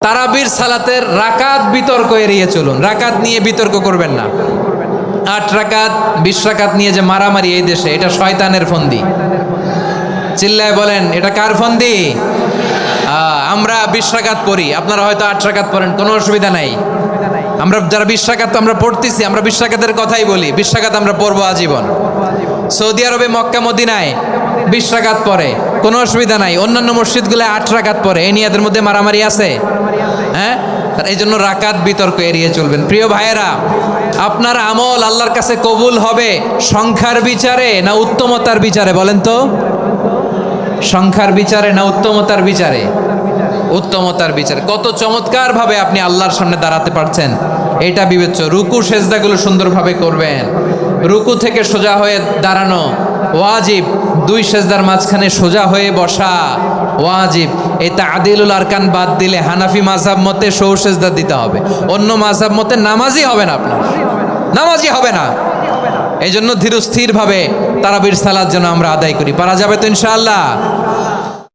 তারাবির সালাতের রাকাত বিতর্ক এড়িয়ে চলুন, রাকাত নিয়ে বিতর্ক করবেন না। 8 রাকাত 20 রাকাত নিয়ে যে মারামারি এই দেশে, এটা শয়তানের ফন্দি। চিল্লায় বলেন এটা কার ফন্দি? আমরা 20 রাকাত পড়ি, আপনারা হয়তো 8 রাকাত পড়েন, কোনো অসুবিধা নাই। আমরা যারা 20 রাকাত আমরা পড়তেছি, আমরা 20 রাকাতের কথাই বলি, 20 রাকাত আমরা পড়বো আজীবন। সৌদি আরবে মক্কা মদিনায় 20 রাকাত পড়ে, কোনো অসুবিধা নাই। অন্যান্য মসজিদগুলো 8 রাকাত পড়ে, এই নিয়ে এদের মধ্যে মারামারি আছে? হ্যাঁ, এই জন্য রাকাত বিতর্ক এড়িয়ে চলবেন। প্রিয় ভাইয়েরা, আপনার আমল আল্লাহর কাছে কবুল হবে সংখ্যার বিচারে না উত্তমতার বিচারে? বলেন তো, সংখ্যার বিচারে না উত্তমতার বিচারে? উত্তমতার বিচারে। কত চমৎকার ভাবে আপনি আল্লাহর সামনে দাঁড়াতে পারছেন এটা বিবেচ্য। রুকু সেজদাগুলো সুন্দরভাবে করবেন, রুকু থেকে সোজা হয়ে দাঁড়ানো ওয়াজিব, 2 সেজদার মাঝখানে সোজা হয়ে বসা ওয়াজিব। এই তা'দিলুল আরকান বাদ দিলে হানাফি মাযহাব মতে সৌ সেজদা দিতে হবে, অন্য মাযহাব মতে নামাজই হবে না, আপনার নামাজই হবে না। এই জন্য ধীরস্থির ভাবে তারাবির সালাত যেন আমরা আদায় করি। পারা যাবে তো ইনশাআল্লাহ?